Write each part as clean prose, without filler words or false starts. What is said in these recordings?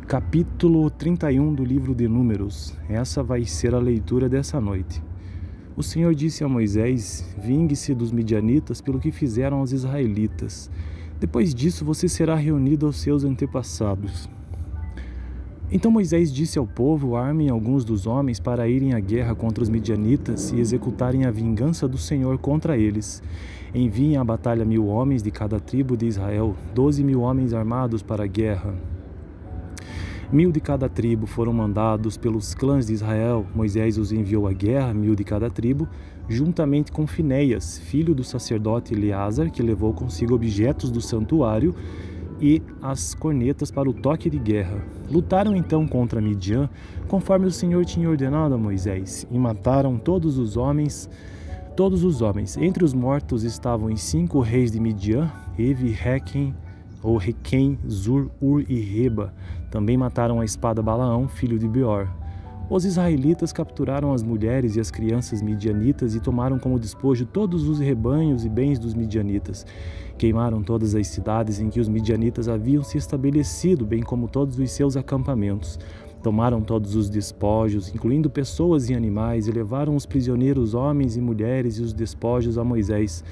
Capítulo 31 do livro de Números. Essa vai ser a leitura dessa noite. O Senhor disse a Moisés: vingue-se dos midianitas pelo que fizeram aos israelitas. Depois disso você será reunido aos seus antepassados. Então Moisés disse ao povo: armem alguns dos homens para irem à guerra contra os midianitas e executarem a vingança do Senhor contra eles. Enviem à batalha 1000 homens de cada tribo de Israel, 12.000 homens armados para a guerra. 1000 de cada tribo foram mandados pelos clãs de Israel. Moisés os enviou à guerra, 1000 de cada tribo, juntamente com Finéias, filho do sacerdote Eleazar, que levou consigo objetos do santuário e as cornetas para o toque de guerra. Lutaram então contra Midian, conforme o Senhor tinha ordenado a Moisés, e mataram todos os homens. Entre os mortos estavam os 5 reis de Midian, Evi, Requem, Zur, Ur e Reba. Também mataram a espada Balaão, filho de Beor. Os israelitas capturaram as mulheres e as crianças midianitas e tomaram como despojo todos os rebanhos e bens dos midianitas. Queimaram todas as cidades em que os midianitas haviam se estabelecido, bem como todos os seus acampamentos. Tomaram todos os despojos, incluindo pessoas e animais, e levaram os prisioneiros, homens e mulheres, e os despojos a Moisés,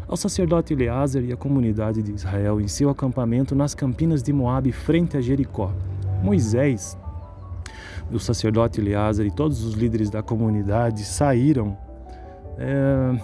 ao sacerdote Eleazar e à comunidade de Israel em seu acampamento nas campinas de Moabe, frente a Jericó. Moisés, o sacerdote Eleazar e todos os líderes da comunidade saíram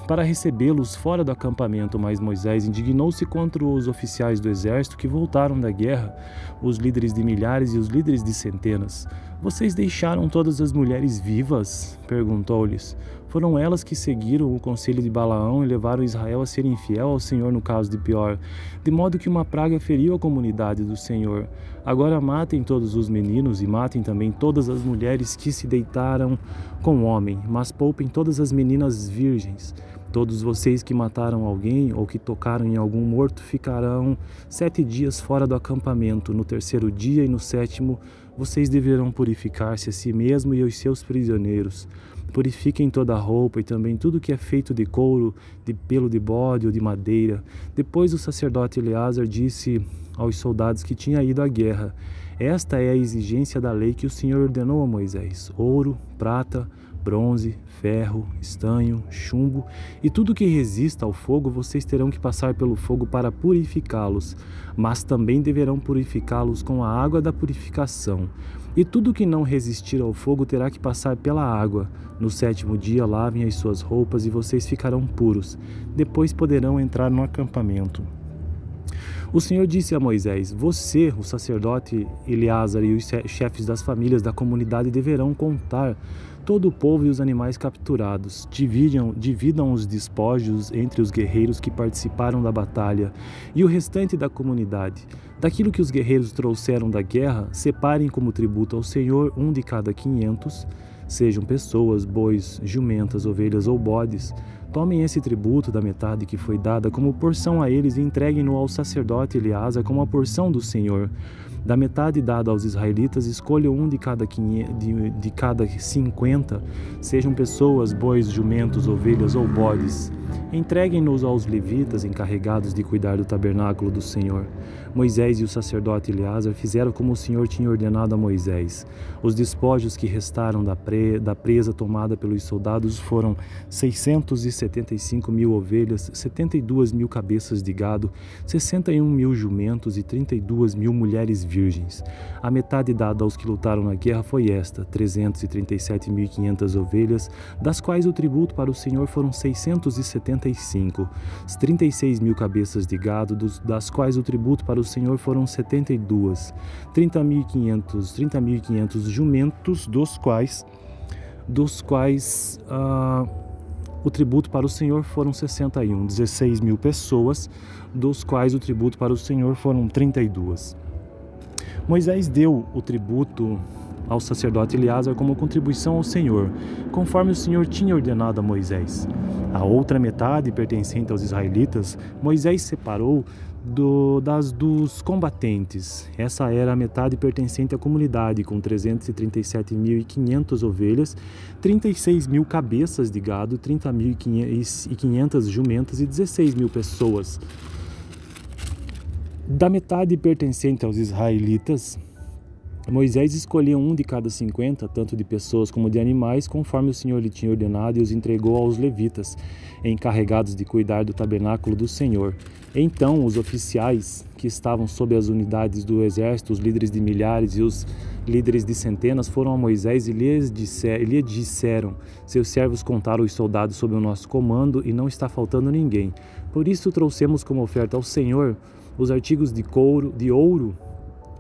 para recebê-los fora do acampamento, mas Moisés indignou-se contra os oficiais do exército que voltaram da guerra, os líderes de milhares e os líderes de centenas. Vocês deixaram todas as mulheres vivas? Perguntou-lhes. Foram elas que seguiram o conselho de Balaão e levaram Israel a ser infiel ao Senhor no caso de Peor, de modo que uma praga feriu a comunidade do Senhor. Agora matem todos os meninos e matem também todas as mulheres que se deitaram com o homem, mas poupem todas as meninas virgens. Todos vocês que mataram alguém ou que tocaram em algum morto ficarão 7 dias fora do acampamento. No 3º dia e no 7º, vocês deverão purificar-se a si mesmo e aos seus prisioneiros. Purifiquem toda a roupa e também tudo que é feito de couro, de pelo de bode ou de madeira. Depois o sacerdote Eleazar disse aos soldados que tinham ido à guerra: esta é a exigência da lei que o Senhor ordenou a Moisés: ouro, prata, bronze, ferro, estanho, chumbo e tudo que resista ao fogo vocês terão que passar pelo fogo para purificá-los, mas também deverão purificá-los com a água da purificação. E tudo que não resistir ao fogo terá que passar pela água. No 7º dia lavem as suas roupas e vocês ficarão puros. Depois poderão entrar no acampamento. O Senhor disse a Moisés: você, o sacerdote Eleazar e os chefes das famílias da comunidade deverão contar todo o povo e os animais capturados. Dividam os despojos entre os guerreiros que participaram da batalha e o restante da comunidade. Daquilo que os guerreiros trouxeram da guerra, separem como tributo ao Senhor 1 de cada 500, sejam pessoas, bois, jumentas, ovelhas ou bodes. Tomem esse tributo da metade que foi dada como porção a eles e entreguem-no ao sacerdote Eleazar como a porção do Senhor. Da metade dada aos israelitas, escolham 1 de cada 50, sejam pessoas, bois, jumentos, ovelhas ou bodes. Entreguem-nos aos levitas encarregados de cuidar do tabernáculo do Senhor. Moisés e o sacerdote Eleazar fizeram como o Senhor tinha ordenado a Moisés. Os despojos que restaram da presa tomada pelos soldados foram 675.000 ovelhas, 72.000 cabeças de gado, 61.000 jumentos e 32.000 mulheres virgens. A metade dada aos que lutaram na guerra foi esta: 337.500 ovelhas, das quais o tributo para o Senhor foram 675, 36.000 cabeças de gado, das quais o tributo para o Senhor foram 72, 30.500 jumentos, dos quais o tributo para o Senhor foram 61, 16.000 pessoas, dos quais o tributo para o Senhor foram 32. Moisés deu o tributo ao sacerdote Eleazar como contribuição ao Senhor, conforme o Senhor tinha ordenado a Moisés. A outra metade, pertencente aos israelitas, Moisés separou dos combatentes. Essa era a metade pertencente à comunidade, com 337.500 ovelhas, 36.000 cabeças de gado, 30.500 jumentas e 16.000 pessoas. Da metade pertencente aos israelitas, Moisés escolheu um de cada 50, tanto de pessoas como de animais, conforme o Senhor lhe tinha ordenado, e os entregou aos levitas, encarregados de cuidar do tabernáculo do Senhor. Então os oficiais que estavam sob as unidades do exército, os líderes de milhares e os líderes de centenas, foram a Moisés e lhe disseram: seus servos contaram os soldados sob o nosso comando e não está faltando ninguém. Por isso trouxemos como oferta ao Senhor os artigos de ouro,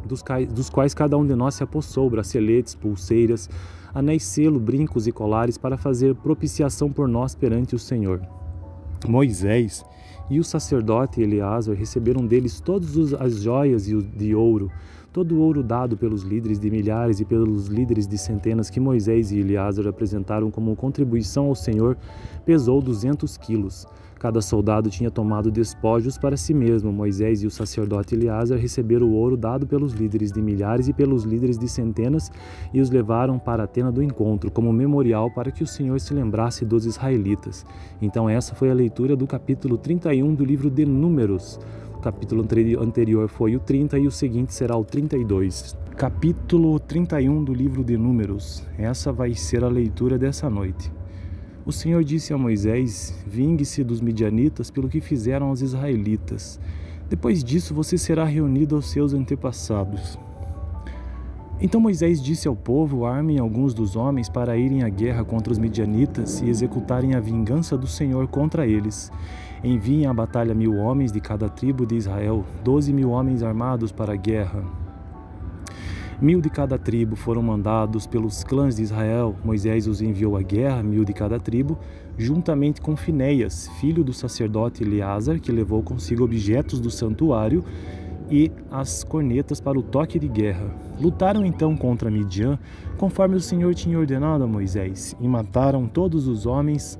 dos quais cada um de nós se apossou, braceletes, pulseiras, anéis selo, brincos e colares, para fazer propiciação por nós perante o Senhor. Moisés e o sacerdote Eleazar receberam deles todas as joias de ouro, todo o ouro dado pelos líderes de milhares e pelos líderes de centenas que Moisés e Eleazar apresentaram como contribuição ao Senhor, pesou 200 quilos. Cada soldado tinha tomado despojos para si mesmo. Moisés e o sacerdote Eleazar receberam o ouro dado pelos líderes de milhares e pelos líderes de centenas e os levaram para a tenda do encontro, como memorial para que o Senhor se lembrasse dos israelitas. Então essa foi a leitura do capítulo 31 do livro de Números. O capítulo anterior foi o 30 e o seguinte será o 32. Capítulo 31 do livro de Números. Essa vai ser a leitura dessa noite. O Senhor disse a Moisés: vingue-se dos midianitas pelo que fizeram aos israelitas. Depois disso você será reunido aos seus antepassados. Então Moisés disse ao povo: armem alguns dos homens para irem à guerra contra os midianitas e executarem a vingança do Senhor contra eles. Enviem à batalha 1000 homens de cada tribo de Israel, 12.000 homens armados para a guerra. 1000 de cada tribo foram mandados pelos clãs de Israel. Moisés os enviou à guerra, 1000 de cada tribo, juntamente com Finéias, filho do sacerdote Eleazar, que levou consigo objetos do santuário e as cornetas para o toque de guerra. Lutaram então contra Midian, conforme o Senhor tinha ordenado a Moisés, e mataram todos os homens.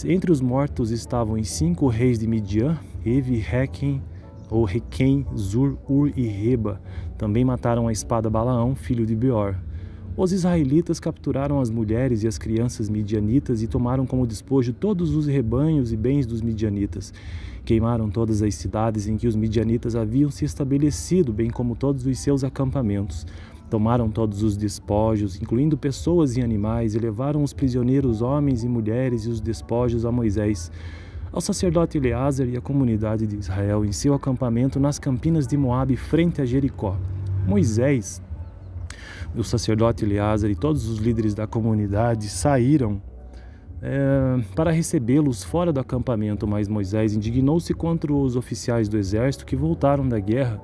Entre os mortos estavam os 5 reis de Midian, Evi, Requem, Zur, Ur e Reba. Também mataram a espada Balaão, filho de Beor. Os israelitas capturaram as mulheres e as crianças midianitas e tomaram como despojo todos os rebanhos e bens dos midianitas. Queimaram todas as cidades em que os midianitas haviam se estabelecido, bem como todos os seus acampamentos. Tomaram todos os despojos, incluindo pessoas e animais, e levaram os prisioneiros, homens e mulheres, e os despojos a Moisés, ao sacerdote Eleazar e à comunidade de Israel em seu acampamento nas campinas de Moabe, frente a Jericó. Moisés, o sacerdote Eleazar e todos os líderes da comunidade saíram para recebê-los fora do acampamento, mas Moisés indignou-se contra os oficiais do exército que voltaram da guerra,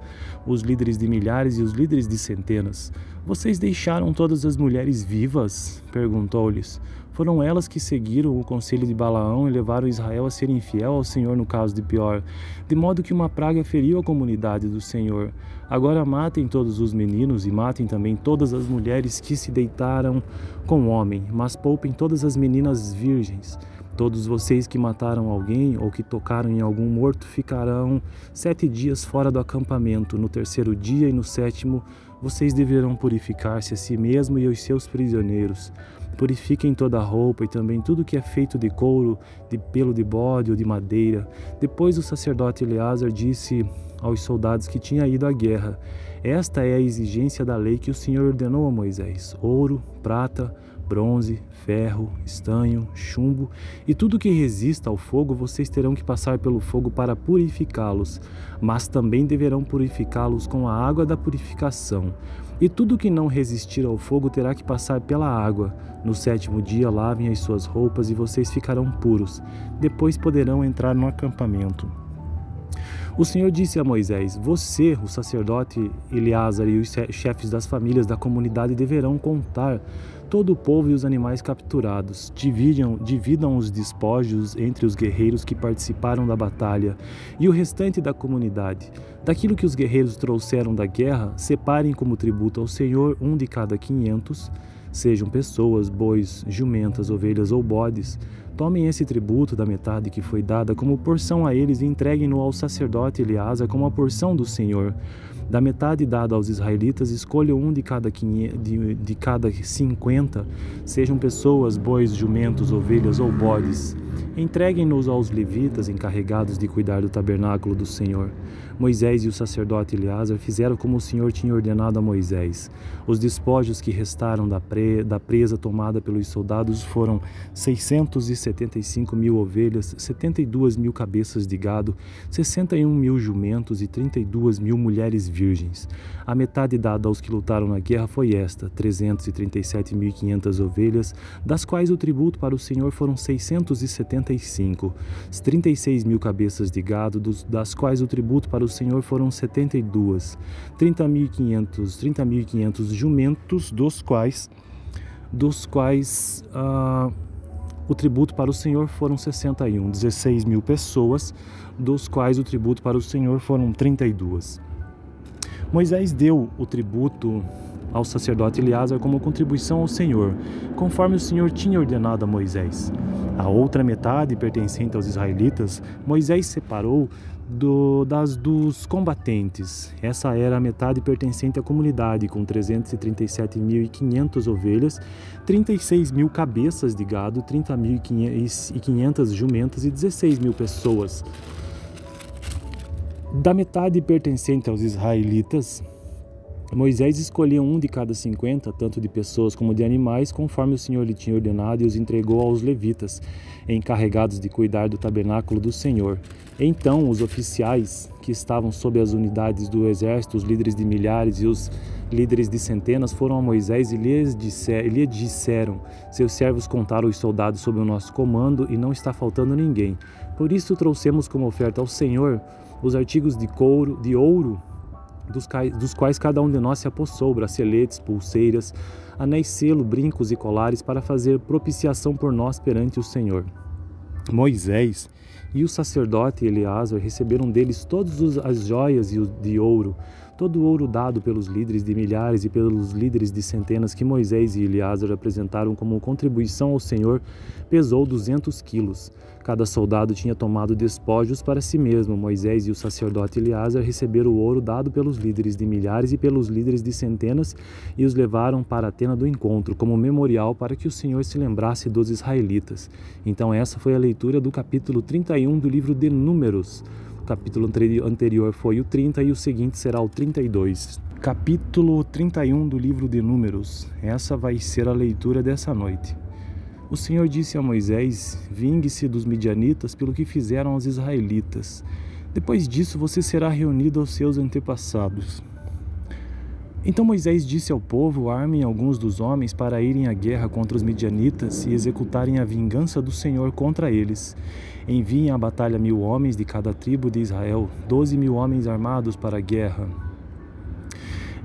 os líderes de milhares e os líderes de centenas. Vocês deixaram todas as mulheres vivas? Perguntou-lhes. Foram elas que seguiram o conselho de Balaão e levaram Israel a ser infiel ao Senhor no caso de Peor, de modo que uma praga feriu a comunidade do Senhor. Agora matem todos os meninos e matem também todas as mulheres que se deitaram com o homem, mas poupem todas as meninas virgens. Todos vocês que mataram alguém ou que tocaram em algum morto ficarão 7 dias fora do acampamento. No 3º dia e no 7º, vocês deverão purificar-se a si mesmo e aos seus prisioneiros. Purifiquem toda a roupa e também tudo que é feito de couro, de pelo de bode ou de madeira. Depois o sacerdote Eleazar disse aos soldados que tinham ido à guerra: esta é a exigência da lei que o Senhor ordenou a Moisés: ouro, prata, bronze, ferro, estanho, chumbo e tudo que resista ao fogo vocês terão que passar pelo fogo para purificá-los, mas também deverão purificá-los com a água da purificação. E tudo que não resistir ao fogo terá que passar pela água. No 7º dia lavem as suas roupas e vocês ficarão puros. Depois poderão entrar no acampamento. O Senhor disse a Moisés: você, o sacerdote Eleazar e os chefes das famílias da comunidade deverão contar todo o povo e os animais capturados. Dividam os despojos entre os guerreiros que participaram da batalha e o restante da comunidade. Daquilo que os guerreiros trouxeram da guerra, separem como tributo ao Senhor um de cada 500, sejam pessoas, bois, jumentas, ovelhas ou bodes. Tomem esse tributo da metade que foi dada como porção a eles e entreguem-no ao sacerdote Eleazar como a porção do Senhor. Da metade dada aos israelitas, escolham um de cada 50, sejam pessoas, bois, jumentos, ovelhas ou bodes. Entreguem-nos aos levitas encarregados de cuidar do tabernáculo do Senhor. Moisés e o sacerdote Eleazar fizeram como o Senhor tinha ordenado a Moisés. Os despojos que restaram da presa tomada pelos soldados foram 675.000 ovelhas, 72.000 cabeças de gado, 61.000 jumentos e 32.000 mulheres virgens. A metade dada aos que lutaram na guerra foi esta, 337.500 ovelhas, das quais o tributo para o Senhor foram 675, 36.000 cabeças de gado, das quais o tributo para o Senhor foram 72, 30.500 jumentos, dos quais o tributo para o Senhor foram 61, 16.000 pessoas, dos quais o tributo para o Senhor foram 32. Moisés deu o tributo ao sacerdote Eleazar como contribuição ao Senhor, conforme o Senhor tinha ordenado a Moisés. A outra metade, pertencente aos israelitas, Moisés separou dos combatentes. Essa era a metade pertencente à comunidade, com 337.500 ovelhas, 36.000 cabeças de gado, 30.500 jumentas e 16.000 pessoas. Da metade pertencente aos israelitas, Moisés escolheu um de cada 50, tanto de pessoas como de animais, conforme o Senhor lhe tinha ordenado, e os entregou aos levitas, encarregados de cuidar do tabernáculo do Senhor. Então os oficiais que estavam sob as unidades do exército, os líderes de milhares e os líderes de centenas, foram a Moisés e lhe disseram: seus servos contaram os soldados sob o nosso comando e não está faltando ninguém. Por isso trouxemos como oferta ao Senhor os artigos de ouro, dos quais cada um de nós se apossou, braceletes, pulseiras, anéis selo, brincos e colares, para fazer propiciação por nós perante o Senhor. Moisés e o sacerdote Eleazar receberam deles todas as joias de ouro, todo o ouro dado pelos líderes de milhares e pelos líderes de centenas que Moisés e Eleazar apresentaram como contribuição ao Senhor, pesou 200 quilos. Cada soldado tinha tomado despojos para si mesmo. Moisés e o sacerdote Eleazar receberam o ouro dado pelos líderes de milhares e pelos líderes de centenas e os levaram para a tenda do encontro, como memorial para que o Senhor se lembrasse dos israelitas. Então essa foi a leitura do capítulo 31 do livro de Números. O capítulo anterior foi o 30 e o seguinte será o 32. Capítulo 31 do livro de Números. Essa vai ser a leitura dessa noite. O Senhor disse a Moisés: vingue-se dos midianitas pelo que fizeram aos israelitas. Depois disso você será reunido aos seus antepassados. Então Moisés disse ao povo: armem alguns dos homens para irem à guerra contra os midianitas e executarem a vingança do Senhor contra eles. Enviem à batalha 1.000 homens de cada tribo de Israel, 12.000 homens armados para a guerra.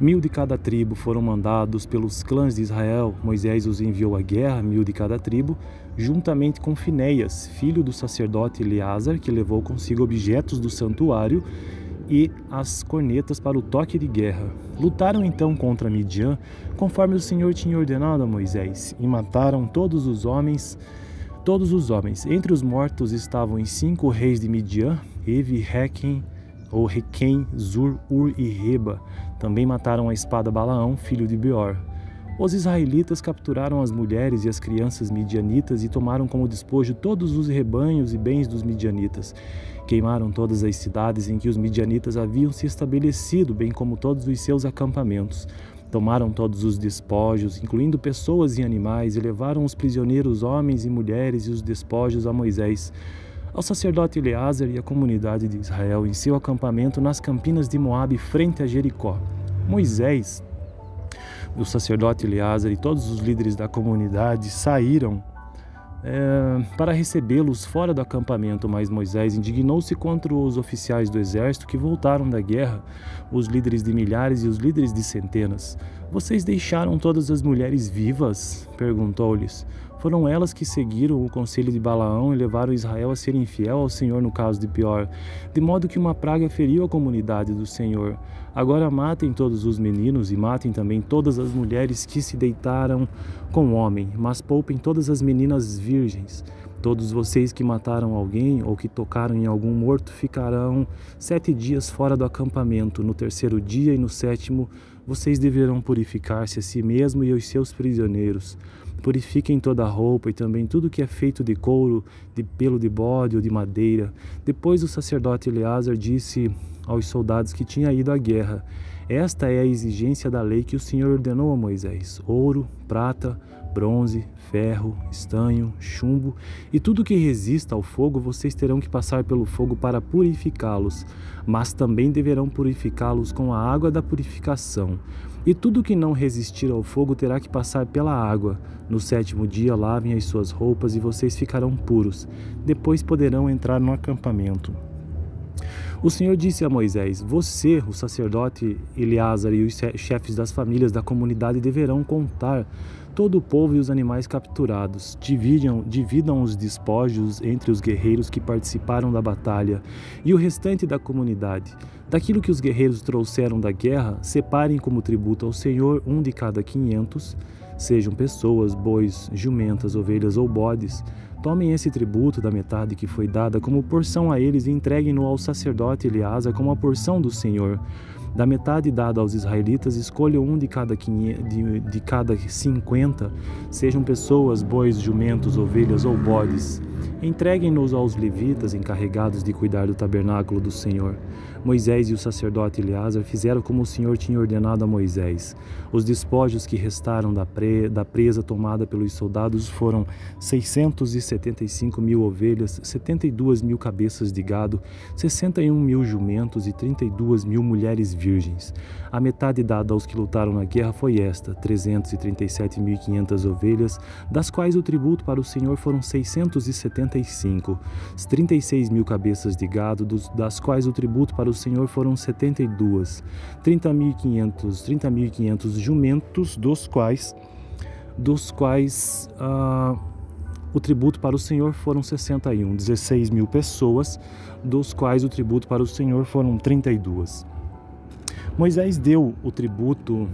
1.000 de cada tribo foram mandados pelos clãs de Israel. Moisés os enviou à guerra, 1.000 de cada tribo, juntamente com Finéias, filho do sacerdote Eleazar, que levou consigo objetos do santuário e as cornetas para o toque de guerra. Lutaram então contra Midian, conforme o Senhor tinha ordenado a Moisés, e mataram todos os homens. Entre os mortos estavam os 5 reis de Midian, Evi, Requem, Zur, Ur e Reba. Também mataram a espada Balaão, filho de Beor. Os israelitas capturaram as mulheres e as crianças midianitas e tomaram como despojo todos os rebanhos e bens dos midianitas. Queimaram todas as cidades em que os midianitas haviam se estabelecido, bem como todos os seus acampamentos. Tomaram todos os despojos, incluindo pessoas e animais, e levaram os prisioneiros, homens e mulheres, e os despojos a Moisés, ao sacerdote Eleazar e à comunidade de Israel em seu acampamento nas campinas de Moabe, frente a Jericó. Moisés, o sacerdote Eleazar e todos os líderes da comunidade saíram para recebê-los fora do acampamento, mas Moisés indignou-se contra os oficiais do exército que voltaram da guerra, os líderes de milhares e os líderes de centenas. Vocês deixaram todas as mulheres vivas? Perguntou-lhes. Foram elas que seguiram o conselho de Balaão e levaram Israel a ser infiel ao Senhor no caso de Peor, de modo que uma praga feriu a comunidade do Senhor. Agora matem todos os meninos e matem também todas as mulheres que se deitaram com o homem, mas poupem todas as meninas virgens. Todos vocês que mataram alguém ou que tocaram em algum morto ficarão 7 dias fora do acampamento. No terceiro dia e no sétimo vocês deverão purificar-se a si mesmo e aos seus prisioneiros. Purifiquem toda a roupa e também tudo que é feito de couro, de pelo de bode ou de madeira. Depois o sacerdote Eleazar disse aos soldados que tinham ido à guerra: esta é a exigência da lei que o Senhor ordenou a Moisés: ouro, prata, bronze, ferro, estanho, chumbo e tudo que resista ao fogo vocês terão que passar pelo fogo para purificá-los, mas também deverão purificá-los com a água da purificação. E tudo que não resistir ao fogo terá que passar pela água. No 7º dia lavem as suas roupas e vocês ficarão puros. Depois poderão entrar no acampamento. O Senhor disse a Moisés: você, o sacerdote Eleazar e os chefes das famílias da comunidade deverão contar todo o povo e os animais capturados. Dividam os despojos entre os guerreiros que participaram da batalha e o restante da comunidade. Daquilo que os guerreiros trouxeram da guerra, separem como tributo ao Senhor um de cada 500, sejam pessoas, bois, jumentas, ovelhas ou bodes. Tomem esse tributo da metade que foi dada como porção a eles e entreguem-no ao sacerdote Eleazar como a porção do Senhor. Da metade dada aos israelitas, escolham um de cada 50, sejam pessoas, bois, jumentos, ovelhas ou bodes. Entreguem-nos aos levitas encarregados de cuidar do tabernáculo do Senhor. Moisés e o sacerdote Eleazar fizeram como o Senhor tinha ordenado a Moisés. Os despojos que restaram da presa tomada pelos soldados foram 675.000 ovelhas, 72.000 cabeças de gado, 61.000 jumentos e 32.000 mulheres virgens. A metade dada aos que lutaram na guerra foi esta: 337.500 ovelhas, das quais o tributo para o Senhor foram 675, 36.000 cabeças de gado, das quais o tributo para o Senhor foram 72, 30.500 jumentos, dos quais o tributo para o Senhor foram 61, 16.000 pessoas, dos quais o tributo para o Senhor foram 32. Moisés deu o tributo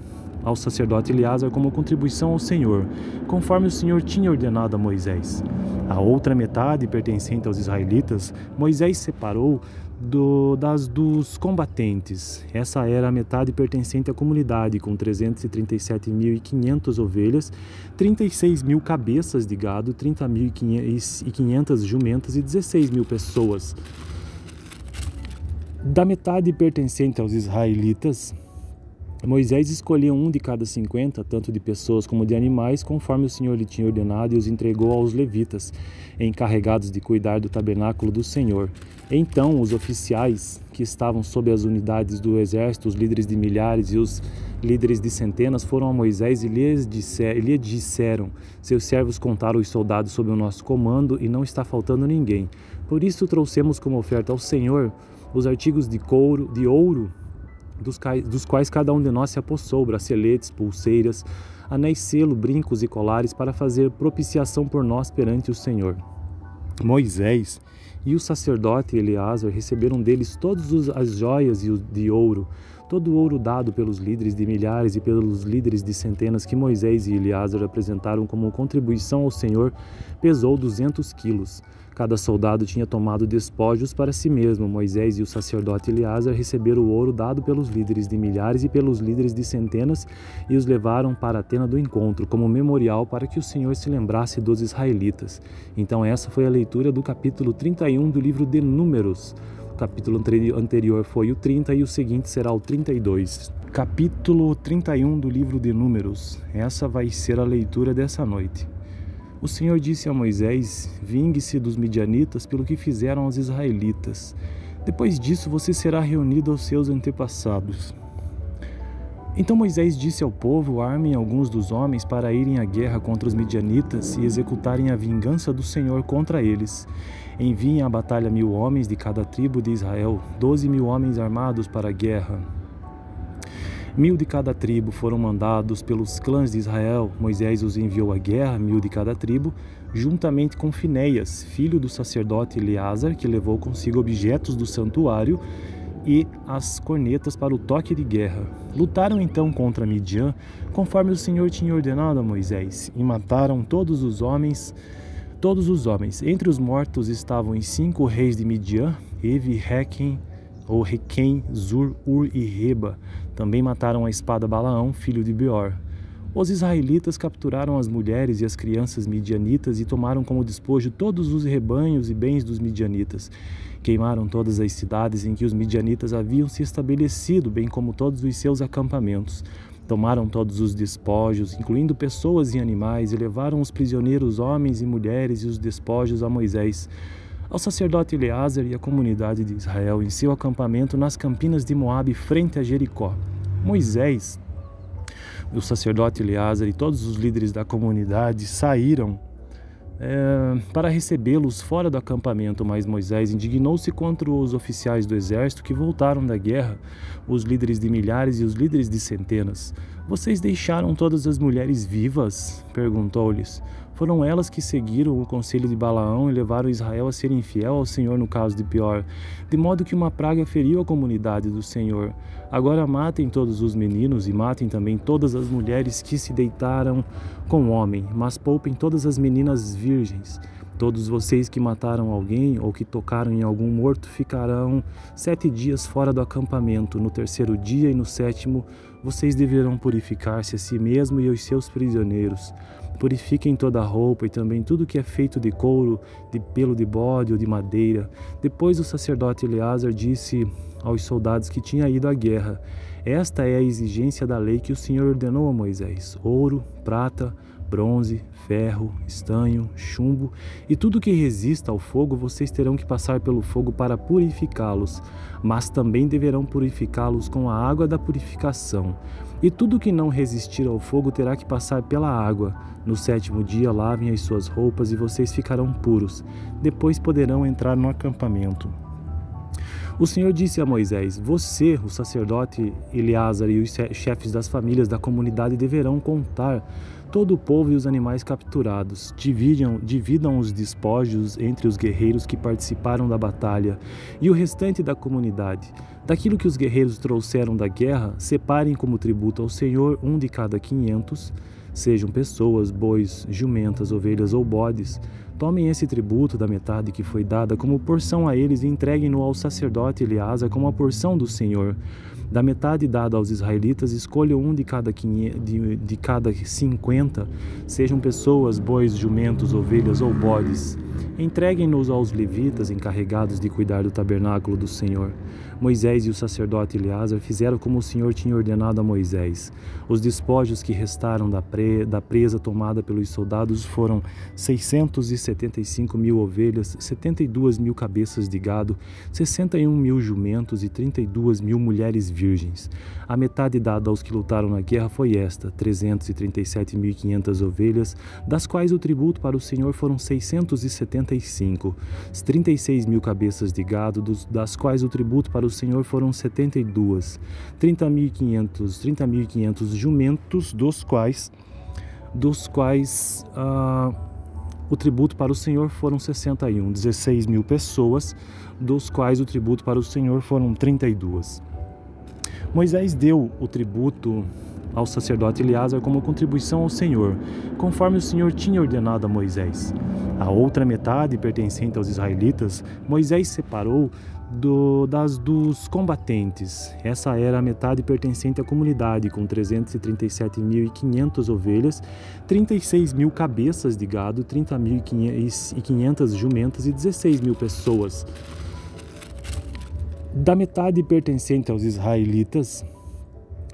ao sacerdote Eleazar como contribuição ao Senhor, conforme o Senhor tinha ordenado a Moisés. A outra metade, pertencente aos israelitas, Moisés separou dos combatentes. Essa era a metade pertencente à comunidade, com 337.500 ovelhas, 36.000 cabeças de gado, 30.500 jumentas e 16.000 pessoas. Da metade pertencente aos israelitas, Moisés escolheu um de cada 50, tanto de pessoas como de animais, conforme o Senhor lhe tinha ordenado, e os entregou aos levitas, encarregados de cuidar do tabernáculo do Senhor. Então os oficiais que estavam sob as unidades do exército, os líderes de milhares e os líderes de centenas, foram a Moisés e lhe disseram: seus servos contaram os soldados sob o nosso comando e não está faltando ninguém. Por isso trouxemos como oferta ao Senhor os artigos de ouro, dos quais cada um de nós se apossou: braceletes, pulseiras, anéis selo, brincos e colares, para fazer propiciação por nós perante o Senhor. Moisés e o sacerdote Eleazar receberam deles todas as joias de ouro, todo o ouro dado pelos líderes de milhares e pelos líderes de centenas que Moisés e Eleazar apresentaram como contribuição ao Senhor, pesou 200 quilos. Cada soldado tinha tomado despojos para si mesmo. Moisés e o sacerdote Eleazar receberam o ouro dado pelos líderes de milhares e pelos líderes de centenas e os levaram para a tenda do encontro, como memorial para que o Senhor se lembrasse dos israelitas. Então essa foi a leitura do capítulo 31 do livro de Números. O capítulo anterior foi o 30 e o seguinte será o 32. Capítulo 31 do livro de Números. Essa vai ser a leitura dessa noite. O Senhor disse a Moisés: vingue-se dos midianitas pelo que fizeram aos israelitas. Depois disso você será reunido aos seus antepassados. Então Moisés disse ao povo: armem alguns dos homens para irem à guerra contra os midianitas e executarem a vingança do Senhor contra eles. Enviem à batalha 1.000 homens de cada tribo de Israel, 12.000 homens armados para a guerra. 1.000 de cada tribo foram mandados pelos clãs de Israel. Moisés os enviou à guerra, 1.000 de cada tribo, juntamente com Finéias, filho do sacerdote Eleazar, que levou consigo objetos do santuário e as cornetas para o toque de guerra. Lutaram então contra Midian, conforme o Senhor tinha ordenado a Moisés, e mataram todos os homens. Entre os mortos estavam os 5 reis de Midian: Evi, Requem, ou Requem, Zur, Ur e Reba. Também mataram a espada Balaão, filho de Beor. Os israelitas capturaram as mulheres e as crianças midianitas e tomaram como despojo todos os rebanhos e bens dos midianitas. Queimaram todas as cidades em que os midianitas haviam se estabelecido, bem como todos os seus acampamentos. Tomaram todos os despojos, incluindo pessoas e animais, e levaram os prisioneiros, homens e mulheres, e os despojos a Moisés, ao sacerdote Eleazar e à comunidade de Israel, em seu acampamento nas campinas de Moabe, frente a Jericó. Moisés, o sacerdote Eleazar e todos os líderes da comunidade saíram para recebê-los fora do acampamento, mas Moisés indignou-se contra os oficiais do exército que voltaram da guerra, os líderes de milhares e os líderes de centenas. Vocês deixaram todas as mulheres vivas? Perguntou-lhes. Foram elas que seguiram o conselho de Balaão e levaram Israel a ser infiel ao Senhor no caso de Peor, de modo que uma praga feriu a comunidade do Senhor. Agora matem todos os meninos e matem também todas as mulheres que se deitaram com o homem, mas poupem todas as meninas virgens. Todos vocês que mataram alguém ou que tocaram em algum morto ficarão 7 dias fora do acampamento. No 3º dia e no 7º, vocês deverão purificar-se a si mesmo e aos seus prisioneiros. Purifiquem toda a roupa e também tudo que é feito de couro, de pelo de bode ou de madeira. Depois o sacerdote Eleazar disse aos soldados que tinham ido à guerra: esta é a exigência da lei que o Senhor ordenou a Moisés: ouro, prata, bronze, ferro, estanho, chumbo e tudo que resista ao fogo vocês terão que passar pelo fogo para purificá-los, mas também deverão purificá-los com a água da purificação. E tudo que não resistir ao fogo terá que passar pela água. No 7º dia lavem as suas roupas e vocês ficarão puros. Depois poderão entrar no acampamento. O Senhor disse a Moisés: você, o sacerdote Eleazar e os chefes das famílias da comunidade deverão contar todo o povo e os animais capturados. Dividam os despojos entre os guerreiros que participaram da batalha e o restante da comunidade. Daquilo que os guerreiros trouxeram da guerra, separem como tributo ao Senhor um de cada 500, sejam pessoas, bois, jumentas, ovelhas ou bodes. Tomem esse tributo da metade que foi dada como porção a eles e entreguem-no ao sacerdote Eleazar como a porção do Senhor. Da metade dada aos israelitas, escolham um de cada 50, sejam pessoas, bois, jumentos, ovelhas ou bodes. Entreguem-nos aos levitas encarregados de cuidar do tabernáculo do Senhor. Moisés e o sacerdote Eleazar fizeram como o Senhor tinha ordenado a Moisés. Os despojos que restaram da presa tomada pelos soldados foram 675.000 ovelhas, 72.000 cabeças de gado, 61.000 jumentos e 32.000 mulheres virgens. A metade dada aos que lutaram na guerra foi esta: 337.500 ovelhas, das quais o tributo para o Senhor foram 675, 36.000 cabeças de gado, das quais o tributo para o Senhor foram 72, 30.500 jumentos, dos quais o tributo para o Senhor foram 61, 16.000 pessoas, dos quais o tributo para o Senhor foram 32. Moisés deu o tributo ao sacerdote Eleazar como contribuição ao Senhor, conforme o Senhor tinha ordenado a Moisés. A outra metade, pertencente aos israelitas, Moisés separou dos combatentes. Essa era a metade pertencente à comunidade, com 337.500 ovelhas, 36.000 cabeças de gado, 30.500 jumentas e 16.000 pessoas. Da metade pertencente aos israelitas,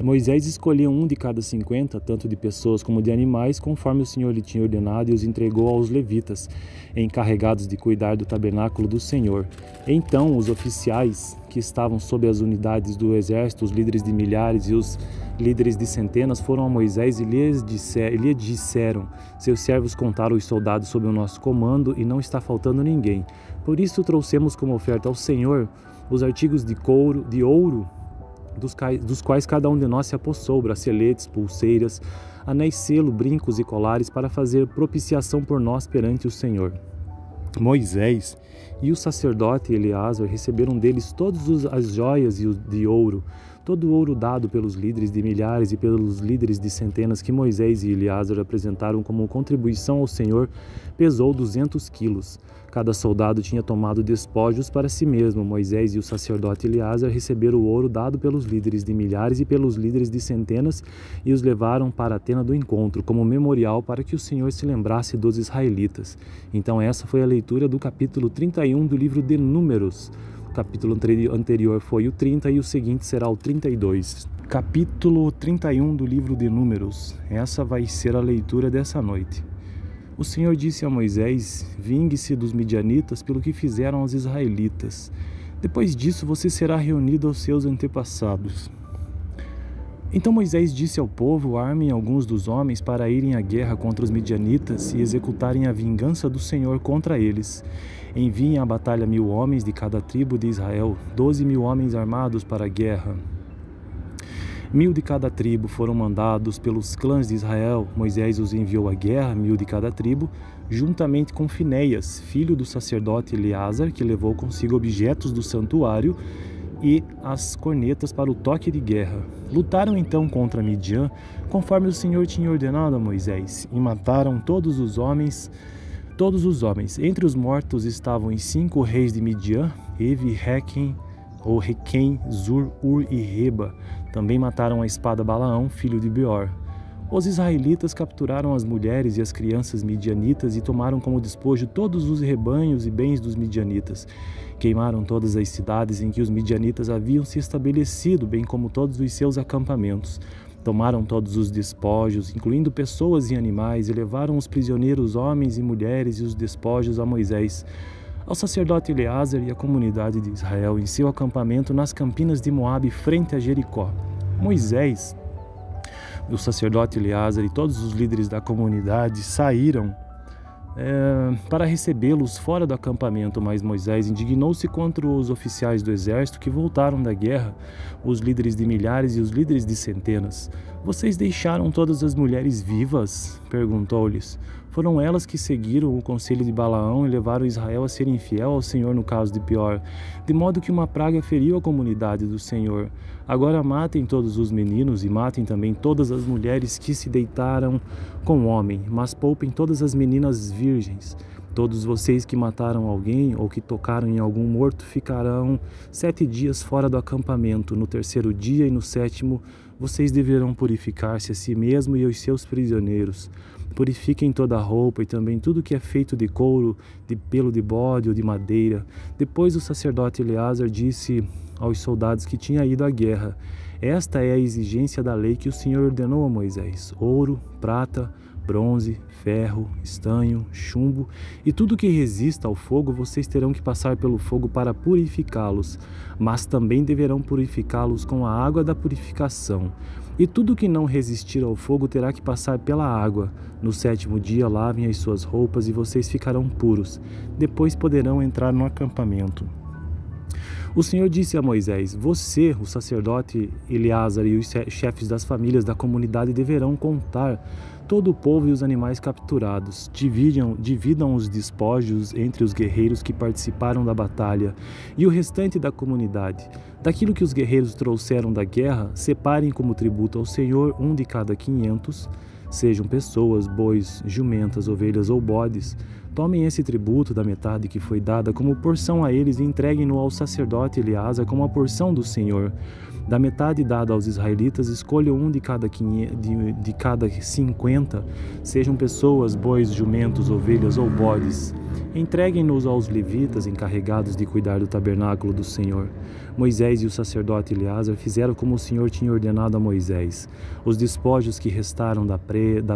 Moisés escolheu um de cada 50, tanto de pessoas como de animais, conforme o Senhor lhe tinha ordenado, e os entregou aos levitas, encarregados de cuidar do tabernáculo do Senhor. Então os oficiais que estavam sob as unidades do exército, os líderes de milhares e os líderes de centenas, foram a Moisés e lhe disseram: seus servos contaram os soldados sob o nosso comando e não está faltando ninguém. Por isso trouxemos como oferta ao Senhor os artigos de ouro, dos quais cada um de nós se apossou: braceletes, pulseiras, anéis selo, brincos e colares, para fazer propiciação por nós perante o Senhor. Moisés e o sacerdote Eleazar receberam deles todas as joias de ouro, Todo o ouro dado pelos líderes de milhares e pelos líderes de centenas que Moisés e Eleazar apresentaram como contribuição ao Senhor pesou 200 quilos. Cada soldado tinha tomado despojos para si mesmo. Moisés e o sacerdote Eleazar receberam o ouro dado pelos líderes de milhares e pelos líderes de centenas e os levaram para a tenda do encontro, como memorial para que o Senhor se lembrasse dos israelitas. Então essa foi a leitura do capítulo 31 do livro de Números. O capítulo anterior foi o 30 e o seguinte será o 32. Capítulo 31 do livro de Números. Essa vai ser a leitura dessa noite. O Senhor disse a Moisés: vingue-se dos midianitas pelo que fizeram aos israelitas. Depois disso você será reunido aos seus antepassados. Então Moisés disse ao povo: armem alguns dos homens para irem à guerra contra os midianitas e executarem a vingança do Senhor contra eles. Enviem à batalha 1000 homens de cada tribo de Israel, 12.000 homens armados para a guerra. 1000 de cada tribo foram mandados pelos clãs de Israel. Moisés os enviou à guerra, 1000 de cada tribo, juntamente com Finéias, filho do sacerdote Eleazar, que levou consigo objetos do santuário e as cornetas para o toque de guerra. Lutaram então contra Midian, conforme o Senhor tinha ordenado a Moisés, e mataram todos os homens. Entre os mortos estavam os 5 reis de Midian, Evi, Requem, Zur, Ur e Reba. Também mataram a espada Balaão, filho de Beor. Os israelitas capturaram as mulheres e as crianças midianitas e tomaram como despojo todos os rebanhos e bens dos midianitas. Queimaram todas as cidades em que os midianitas haviam se estabelecido, bem como todos os seus acampamentos. Tomaram todos os despojos, incluindo pessoas e animais, e levaram os prisioneiros, homens e mulheres, e os despojos a Moisés, ao sacerdote Eleazar e à comunidade de Israel em seu acampamento nas campinas de Moabe, frente a Jericó. Moisés, o sacerdote Eleazar e todos os líderes da comunidade saíram para recebê-los fora do acampamento, mas Moisés indignou-se contra os oficiais do exército que voltaram da guerra, os líderes de milhares e os líderes de centenas. Vocês deixaram todas as mulheres vivas? Perguntou-lhes. Foram elas que seguiram o conselho de Balaão e levaram Israel a ser infiel ao Senhor no caso de Peor, de modo que uma praga feriu a comunidade do Senhor. Agora matem todos os meninos e matem também todas as mulheres que se deitaram com homem, mas poupem todas as meninas virgens. Todos vocês que mataram alguém ou que tocaram em algum morto ficarão 7 dias fora do acampamento. No 3º dia e no 7º, vocês deverão purificar-se a si mesmo e aos seus prisioneiros. Purifiquem toda a roupa e também tudo que é feito de couro, de pelo de bode ou de madeira. Depois o sacerdote Eleazar disse aos soldados que tinham ido à guerra: esta é a exigência da lei que o Senhor ordenou a Moisés: ouro, prata, bronze, ferro, estanho, chumbo e tudo que resista ao fogo vocês terão que passar pelo fogo para purificá-los, mas também deverão purificá-los com a água da purificação. E tudo que não resistir ao fogo terá que passar pela água. No 7º dia lavem as suas roupas e vocês ficarão puros. Depois poderão entrar no acampamento. O Senhor disse a Moisés: você, o sacerdote Eleazar e os chefes das famílias da comunidade deverão contar todo o povo e os animais capturados. Dividam os despojos entre os guerreiros que participaram da batalha e o restante da comunidade. Daquilo que os guerreiros trouxeram da guerra, separem como tributo ao Senhor 1 de cada 500, sejam pessoas, bois, jumentas, ovelhas ou bodes. Tomem esse tributo da metade que foi dada como porção a eles e entreguem-no ao sacerdote Eleazar como a porção do Senhor. Da metade dada aos israelitas, escolham 1 de cada 50, sejam pessoas, bois, jumentos, ovelhas ou bodes. Entreguem-nos aos levitas encarregados de cuidar do tabernáculo do Senhor. Moisés e o sacerdote Eleazar fizeram como o Senhor tinha ordenado a Moisés. Os despojos que restaram da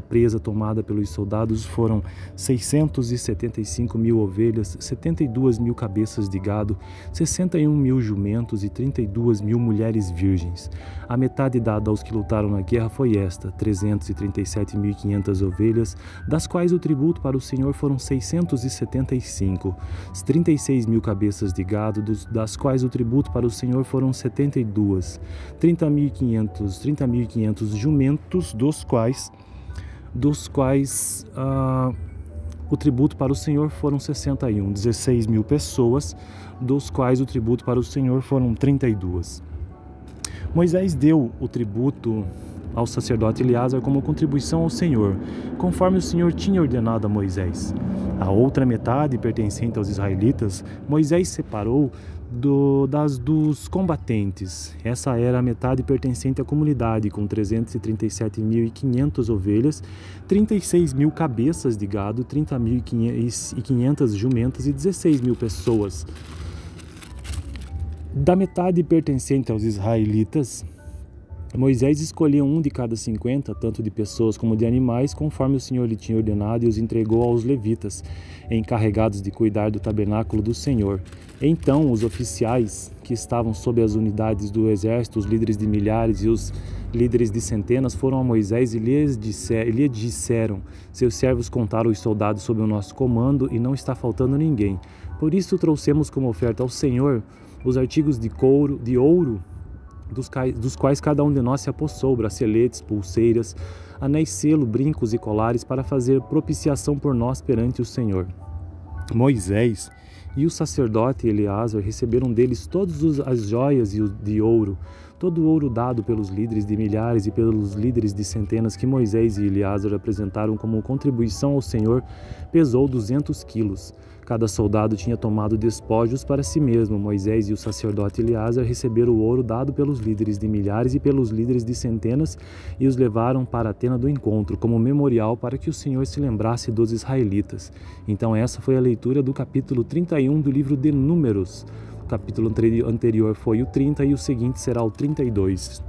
presa tomada pelos soldados foram 675.000 ovelhas, 72.000 cabeças de gado, 61.000 jumentos e 32.000 mulheres virgens. A metade dada aos que lutaram na guerra foi esta: 337.500 ovelhas, das quais o tributo para o Senhor foram 675, 36.000 cabeças de gado, das quais o tributo para o Senhor foram 72, 30.500 jumentos, dos quais o tributo para o Senhor foram 61, 16.000 pessoas, dos quais o tributo para o Senhor foram 32. Moisés deu o tributo ao sacerdote Eleazar como contribuição ao Senhor, conforme o Senhor tinha ordenado a Moisés. A outra metade, pertencente aos israelitas, Moisés separou dos combatentes. Essa era a metade pertencente à comunidade, com 337.500 ovelhas, 36.000 cabeças de gado, 30.500 jumentas e 16.000 pessoas. Da metade pertencente aos israelitas, Moisés escolheu um de cada 50, tanto de pessoas como de animais, conforme o Senhor lhe tinha ordenado, e os entregou aos levitas, encarregados de cuidar do tabernáculo do Senhor. Então os oficiais que estavam sob as unidades do exército, os líderes de milhares e os líderes de centenas, foram a Moisés e lhe disseram: seus servos contaram os soldados sob o nosso comando e não está faltando ninguém. Por isso trouxemos como oferta ao Senhor os artigos de ouro, dos quais cada um de nós se apossou, braceletes, pulseiras, anéis selo, brincos e colares, para fazer propiciação por nós perante o Senhor. Moisés e o sacerdote Eleazar receberam deles todas as joias de ouro, todo o ouro dado pelos líderes de milhares e pelos líderes de centenas que Moisés e Eleazar apresentaram como contribuição ao Senhor, pesou 200 quilos. Cada soldado tinha tomado despojos para si mesmo. Moisés e o sacerdote Eleazar receberam o ouro dado pelos líderes de milhares e pelos líderes de centenas e os levaram para a tenda do encontro, como memorial para que o Senhor se lembrasse dos israelitas. Então essa foi a leitura do capítulo 31 do livro de Números. O capítulo anterior foi o 30 e o seguinte será o 32.